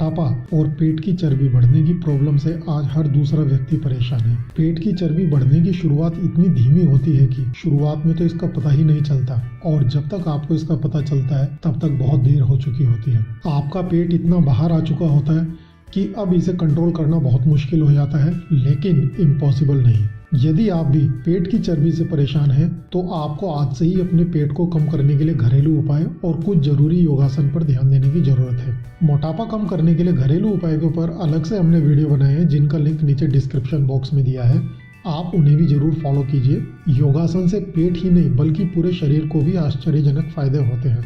मोटापा और पेट की चर्बी बढ़ने की प्रॉब्लम से आज हर दूसरा व्यक्ति परेशान है। पेट की चर्बी बढ़ने की शुरुआत इतनी धीमी होती है कि शुरुआत में तो इसका पता ही नहीं चलता और जब तक आपको इसका पता चलता है तब तक बहुत देर हो चुकी होती है। आपका पेट इतना बाहर आ चुका होता है कि अब इसे कंट्रोल करना बहुत मुश्किल हो जाता है, लेकिन इम्पॉसिबल नहीं। यदि आप भी पेट की चर्बी से परेशान हैं तो आपको आज से ही अपने पेट को कम करने के लिए घरेलू उपाय और कुछ जरूरी योगासन पर ध्यान देने की जरूरत है। मोटापा कम करने के लिए घरेलू उपाय के ऊपर अलग से हमने वीडियो बनाए हैं जिनका लिंक नीचे डिस्क्रिप्शन बॉक्स में दिया है, आप उन्हें भी जरूर फॉलो कीजिए। योगासन से पेट ही नहीं बल्कि पूरे शरीर को भी आश्चर्यजनक फायदे होते हैं।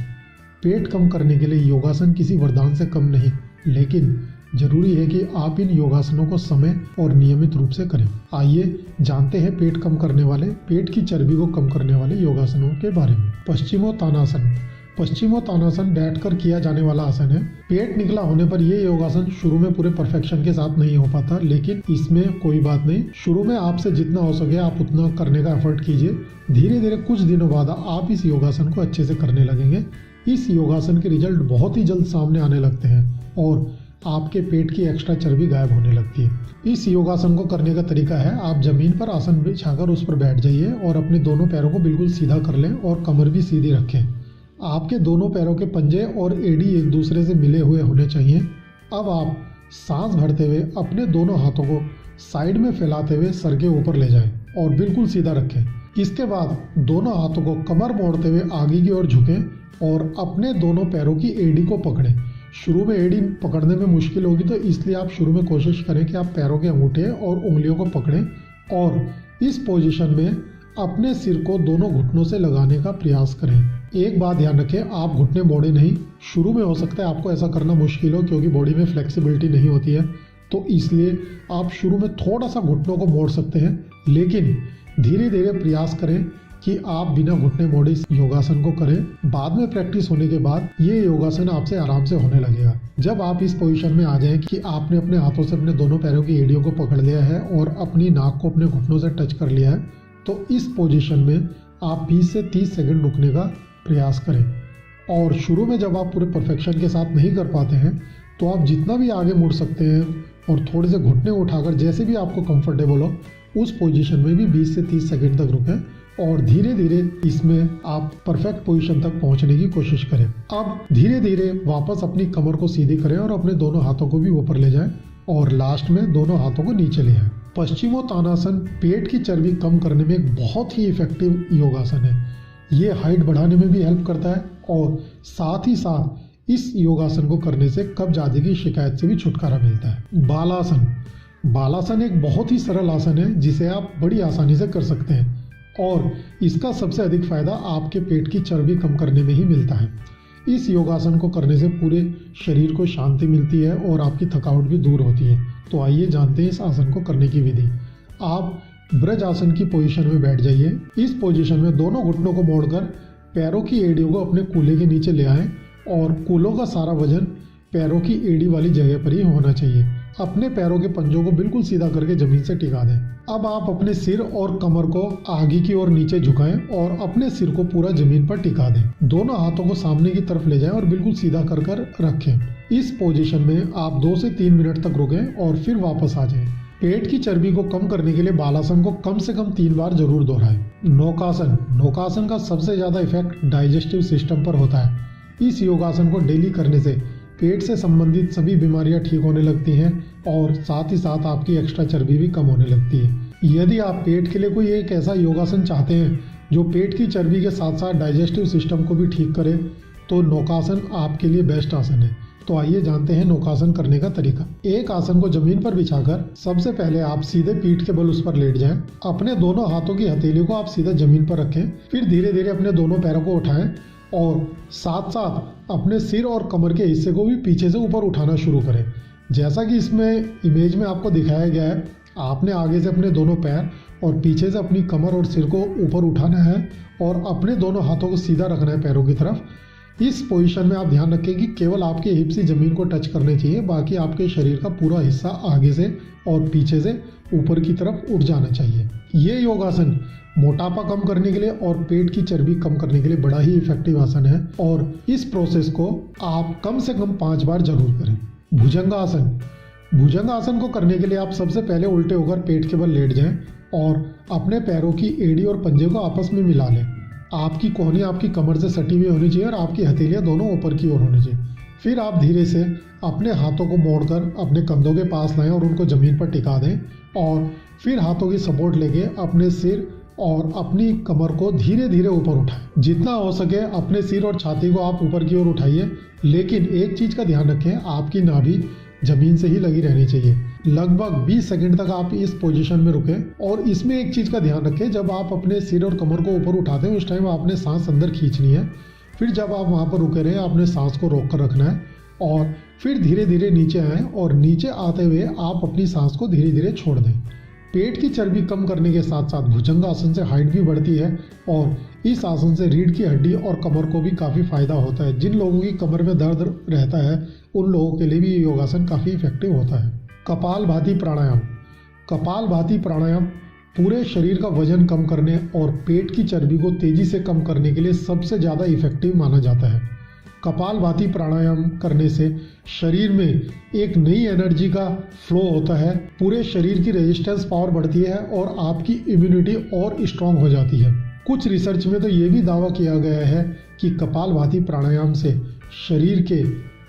पेट कम करने के लिए योगासन किसी वरदान से कम नहीं, लेकिन जरूरी है कि आप इन योगासनों को समय और नियमित रूप से करें। आइए जानते हैं पेट की चर्बी को कम करने वाले योगासनों के बारे में। पश्चिमोत्तानासन। पश्चिमोत्तानासन बैठकर किया जाने वाला आसन है। पेट निकला होने पर यह योगासन शुरू में पूरे परफेक्शन के साथ नहीं हो पाता, लेकिन इसमें कोई बात नहीं। शुरू में आपसे जितना हो सके आप उतना करने का एफर्ट कीजिए। धीरे धीरे कुछ दिनों बाद आप इस योगासन को अच्छे से करने लगेंगे। इस योगासन के रिजल्ट बहुत ही जल्द सामने आने लगते हैं और आपके पेट की एक्स्ट्रा चर्बी गायब होने लगती है। इस योगासन को करने का तरीका है, आप जमीन पर आसन बिछाकर उस पर बैठ जाइए और अपने दोनों पैरों को बिल्कुल सीधा कर लें और कमर भी सीधी रखें। आपके दोनों पैरों के पंजे और एड़ी एक दूसरे से मिले हुए होने चाहिए। अब आप सांस भरते हुए अपने दोनों हाथों को साइड में फैलाते हुए सर के ऊपर ले जाएं और बिल्कुल सीधा रखें। इसके बाद दोनों हाथों को कमर मोड़ते हुए आगे की ओर झुकें और अपने दोनों पैरों की एड़ी को पकड़ें। शुरू में एड़ी पकड़ने में मुश्किल होगी तो इसलिए आप शुरू में कोशिश करें कि आप पैरों के अंगूठे और उंगलियों को पकड़ें और इस पोजीशन में अपने सिर को दोनों घुटनों से लगाने का प्रयास करें। एक बात ध्यान रखें, आप घुटने मोड़े नहीं। शुरू में हो सकता है आपको ऐसा करना मुश्किल हो क्योंकि बॉडी में फ्लेक्सिबिलिटी नहीं होती है, तो इसलिए आप शुरू में थोड़ा सा घुटनों को मोड़ सकते हैं, लेकिन धीरे धीरे प्रयास करें कि आप बिना घुटने मोड़े इस योगासन को करें। बाद में प्रैक्टिस होने के बाद ये योगासन आपसे आराम से होने लगेगा। जब आप इस पोजीशन में आ जाएं कि आपने अपने हाथों से अपने दोनों पैरों की एड़ियों को पकड़ लिया है और अपनी नाक को अपने घुटनों से टच कर लिया है, तो इस पोजीशन में आप 20 से 30 सेकंड रुकने का प्रयास करें। और शुरू में जब आप पूरे परफेक्शन के साथ नहीं कर पाते हैं तो आप जितना भी आगे मुड़ सकते हैं और थोड़े से घुटने उठाकर जैसे भी आपको कंफर्टेबल हो उस पोजीशन में भी 20 से 30 सेकंड तक रुकें और धीरे धीरे इसमें आप परफेक्ट पोजीशन तक पहुंचने की कोशिश करें। अब धीरे धीरे वापस अपनी कमर को सीधी करें और अपने दोनों हाथों को भी ऊपर ले जाएं और लास्ट में दोनों हाथों को नीचे ले आएं। पश्चिमोत्तानासन पेट की चर्बी कम करने में एक बहुत ही इफेक्टिव योगासन है। ये हाइट बढ़ाने में भी हेल्प करता है और साथ ही साथ इस योगासन को करने से कब्ज आदि की शिकायत से भी छुटकारा मिलता है। बालासन। बालासन एक बहुत ही सरल आसन है जिसे आप बड़ी आसानी से कर सकते हैं और इसका सबसे अधिक फायदा आपके पेट की चर्बी कम करने में ही मिलता है। इस योगासन को करने से पूरे शरीर को शांति मिलती है और आपकी थकावट भी दूर होती है। तो आइए जानते हैं इस आसन को करने की विधि। आप ब्रज आसन की पोजीशन में बैठ जाइए। इस पोजीशन में दोनों घुटनों को मोड़कर पैरों की एड़ियों को अपने कूल्हे के नीचे ले आएं और कूल्हों का सारा वजन पैरों की एड़ी वाली जगह पर ही होना चाहिए। अपने पैरों के पंजों को बिल्कुल सीधा करके जमीन से टिका दें। अब आप अपने सिर और कमर को आगे की ओर नीचे झुकाएं और अपने सिर को पूरा जमीन पर टिका दें। दोनों हाथों को सामने की तरफ ले जाएं और बिल्कुल सीधा कर कर रखें। इस पोजीशन में आप 2 से 3 मिनट तक रुकें और फिर वापस आ जाएं। पेट की चर्बी को कम करने के लिए बालासन को कम से कम 3 बार जरूर दोहराएं। नौकासन। नौकासन का सबसे ज्यादा इफेक्ट डाइजेस्टिव सिस्टम पर होता है। इस योगासन को डेली करने से पेट से संबंधित सभी बीमारियां ठीक होने लगती हैं और साथ ही साथ आपकी एक्स्ट्रा चर्बी भी कम होने लगती है। यदि आप पेट के लिए कोई एक ऐसा योगासन चाहते हैं जो पेट की चर्बी के साथ साथ डाइजेस्टिव सिस्टम को भी ठीक करे, तो नौकासन आपके लिए बेस्ट आसन है। तो आइए जानते हैं नौकासन करने का तरीका। एक आसन को जमीन पर बिछाकर सबसे पहले आप सीधे पीठ के बल उस पर लेट जाएं। अपने दोनों हाथों की हथेली को आप सीधा जमीन पर रखें। फिर धीरे धीरे अपने दोनों पैरों को उठाएं और साथ साथ अपने सिर और कमर के हिस्से को भी पीछे से ऊपर उठाना शुरू करें। जैसा कि इसमें इमेज में आपको दिखाया गया है, आपने आगे से अपने दोनों पैर और पीछे से अपनी कमर और सिर को ऊपर उठाना है और अपने दोनों हाथों को सीधा रखना है पैरों की तरफ। इस पोजीशन में आप ध्यान रखें कि केवल आपके हिप्स ही जमीन को टच करने चाहिए, बाकी आपके शरीर का पूरा हिस्सा आगे से और पीछे से ऊपर की तरफ उठ जाना चाहिए। ये योगासन मोटापा कम करने के लिए और पेट की चर्बी कम करने के लिए बड़ा ही इफेक्टिव आसन है और इस प्रोसेस को आप कम से कम 5 बार जरूर करें। भुजंगासन। भुजंगासन को करने के लिए आप सबसे पहले उल्टे होकर पेट के बल लेट जाएं और अपने पैरों की एड़ी और पंजे को आपस में मिला लें। आपकी कोहनी आपकी कमर से सटी हुई होनी चाहिए और आपकी हथेलियां दोनों ऊपर की ओर होनी चाहिए। फिर आप धीरे से अपने हाथों को मोड़कर अपने कंधों के पास लाएं और उनको ज़मीन पर टिका दें और फिर हाथों की सपोर्ट लेके अपने सिर और अपनी कमर को धीरे धीरे ऊपर उठाएं। जितना हो सके अपने सिर और छाती को आप ऊपर की ओर उठाइए, लेकिन एक चीज़ का ध्यान रखें, आपकी नाभि जमीन से ही लगी रहनी चाहिए। लगभग 20 सेकंड तक आप इस पोजीशन में रुकें और इसमें एक चीज़ का ध्यान रखें, जब आप अपने सिर और कमर को ऊपर उठाते हैं उस टाइम आपने सांस अंदर खींचनी है। फिर जब आप वहाँ पर रुके रहें आपने सांस को रोक कर रखना है और फिर धीरे धीरे नीचे आएँ और नीचे आते हुए आप अपनी सांस को धीरे धीरे छोड़ दें। पेट की चर्बी कम करने के साथ साथ भुजंगासन से हाइट भी बढ़ती है और इस आसन से रीढ़ की हड्डी और कमर को भी काफ़ी फायदा होता है। जिन लोगों की कमर में दर्द रहता है उन लोगों के लिए भी ये योगासन काफ़ी इफेक्टिव होता है। कपालभाति प्राणायाम। कपालभाति प्राणायाम पूरे शरीर का वजन कम करने और पेट की चर्बी को तेजी से कम करने के लिए सबसे ज़्यादा इफेक्टिव माना जाता है। कपालभाति प्राणायाम करने से शरीर में एक नई एनर्जी का फ्लो होता है, पूरे शरीर की रेजिस्टेंस पावर बढ़ती है और आपकी इम्यूनिटी और स्ट्रांग हो जाती है। कुछ रिसर्च में तो ये भी दावा किया गया है कि कपालभाति प्राणायाम से शरीर के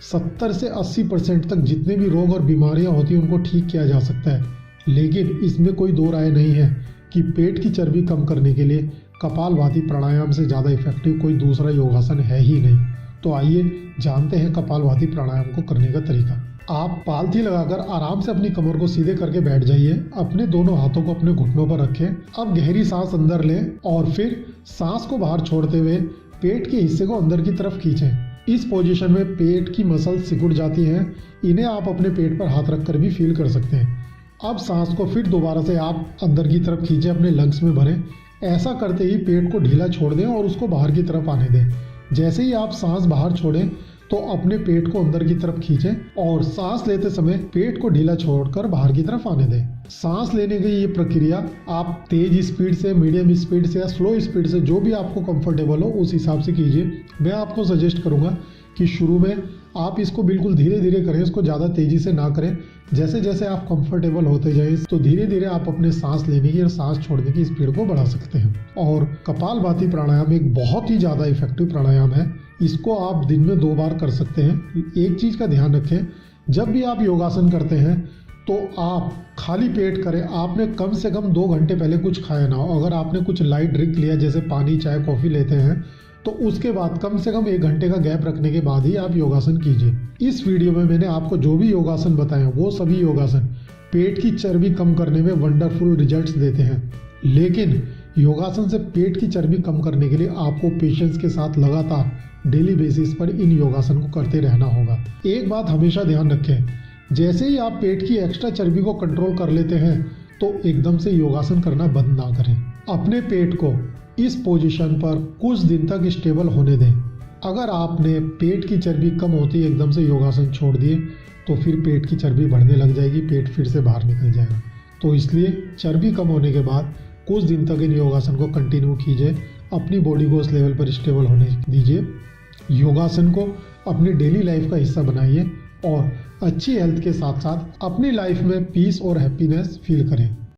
70 से 80% तक जितने भी रोग और बीमारियां होती हैं उनको ठीक किया जा सकता है। लेकिन इसमें कोई दो राय नहीं है कि पेट की चर्बी कम करने के लिए कपालभाति प्राणायाम से ज़्यादा इफेक्टिव कोई दूसरा योगासन है ही नहीं। तो आइए जानते हैं कपालभाति प्राणायाम को करने का तरीका। आप पालथी लगाकर आराम से अपनी कमर को सीधे करके बैठ जाइए। अपने दोनों हाथों को अपने घुटनों पर रखें। अब गहरी सांस अंदर लें और फिर सांस को बाहर छोड़ते हुए पेट के हिस्से को अंदर की तरफ खींचें। इस पोजीशन में पेट की मसल सिकुड़ जाती हैं। इन्हें आप अपने पेट पर हाथ रखकर भी फील कर सकते हैं। अब सांस को फिर दोबारा से आप अंदर की तरफ खींचें, अपने लंग्स में भरें। ऐसा करते ही पेट को ढीला छोड़ दें और उसको बाहर की तरफ आने दें। जैसे ही आप सांस बाहर छोड़ें तो अपने पेट को अंदर की तरफ खींचें और सांस लेते समय पेट को ढीला छोड़कर बाहर की तरफ आने दें। सांस लेने की ये प्रक्रिया आप तेज स्पीड से, मीडियम स्पीड से या स्लो स्पीड से, जो भी आपको कंफर्टेबल हो उस हिसाब से कीजिए। मैं आपको सजेस्ट करूंगा कि शुरू में आप इसको बिल्कुल धीरे धीरे करें, इसको ज़्यादा तेजी से ना करें। जैसे जैसे आप कंफर्टेबल होते जाएं तो धीरे धीरे आप अपने सांस लेने की और सांस छोड़ने की स्पीड को बढ़ा सकते हैं। और कपालभाति प्राणायाम एक बहुत ही ज़्यादा इफेक्टिव प्राणायाम है। इसको आप दिन में 2 बार कर सकते हैं। एक चीज़ का ध्यान रखें, जब भी आप योगासन करते हैं तो आप खाली पेट करें। आपने कम से कम 2 घंटे पहले कुछ खाया ना हो। अगर आपने कुछ लाइट ड्रिंक लिया जैसे पानी, चाय, कॉफ़ी लेते हैं तो उसके बाद कम से कम 1 घंटे का गैप रखने के बाद ही आप योगासन कीजिए। इस वीडियो में मैंने आपको जो भी योगासन बताए वो सभी योगासन पेट की चर्बी कम करने में वंडरफुल रिजल्ट्स देते हैं। लेकिन योगासन से पेट की चर्बी कम करने के लिए आपको पेशेंस के साथ लगातार डेली बेसिस पर इन योगासन को करते रहना होगा। एक बात हमेशा ध्यान रखें, जैसे ही आप पेट की एक्स्ट्रा चर्बी को कंट्रोल कर लेते हैं तो एकदम से योगासन करना बंद ना करें। अपने पेट को इस पोजीशन पर कुछ दिन तक स्टेबल होने दें। अगर आपने पेट की चर्बी कम होती एकदम से योगासन छोड़ दिए तो फिर पेट की चर्बी बढ़ने लग जाएगी, पेट फिर से बाहर निकल जाएगा। तो इसलिए चर्बी कम होने के बाद कुछ दिन तक इन योगासन को कंटिन्यू कीजिए। अपनी बॉडी को उस लेवल पर स्टेबल होने दीजिए। योगासन को अपनी डेली लाइफ का हिस्सा बनाइए और अच्छी हेल्थ के साथ साथ अपनी लाइफ में पीस और हैप्पीनेस फील करें।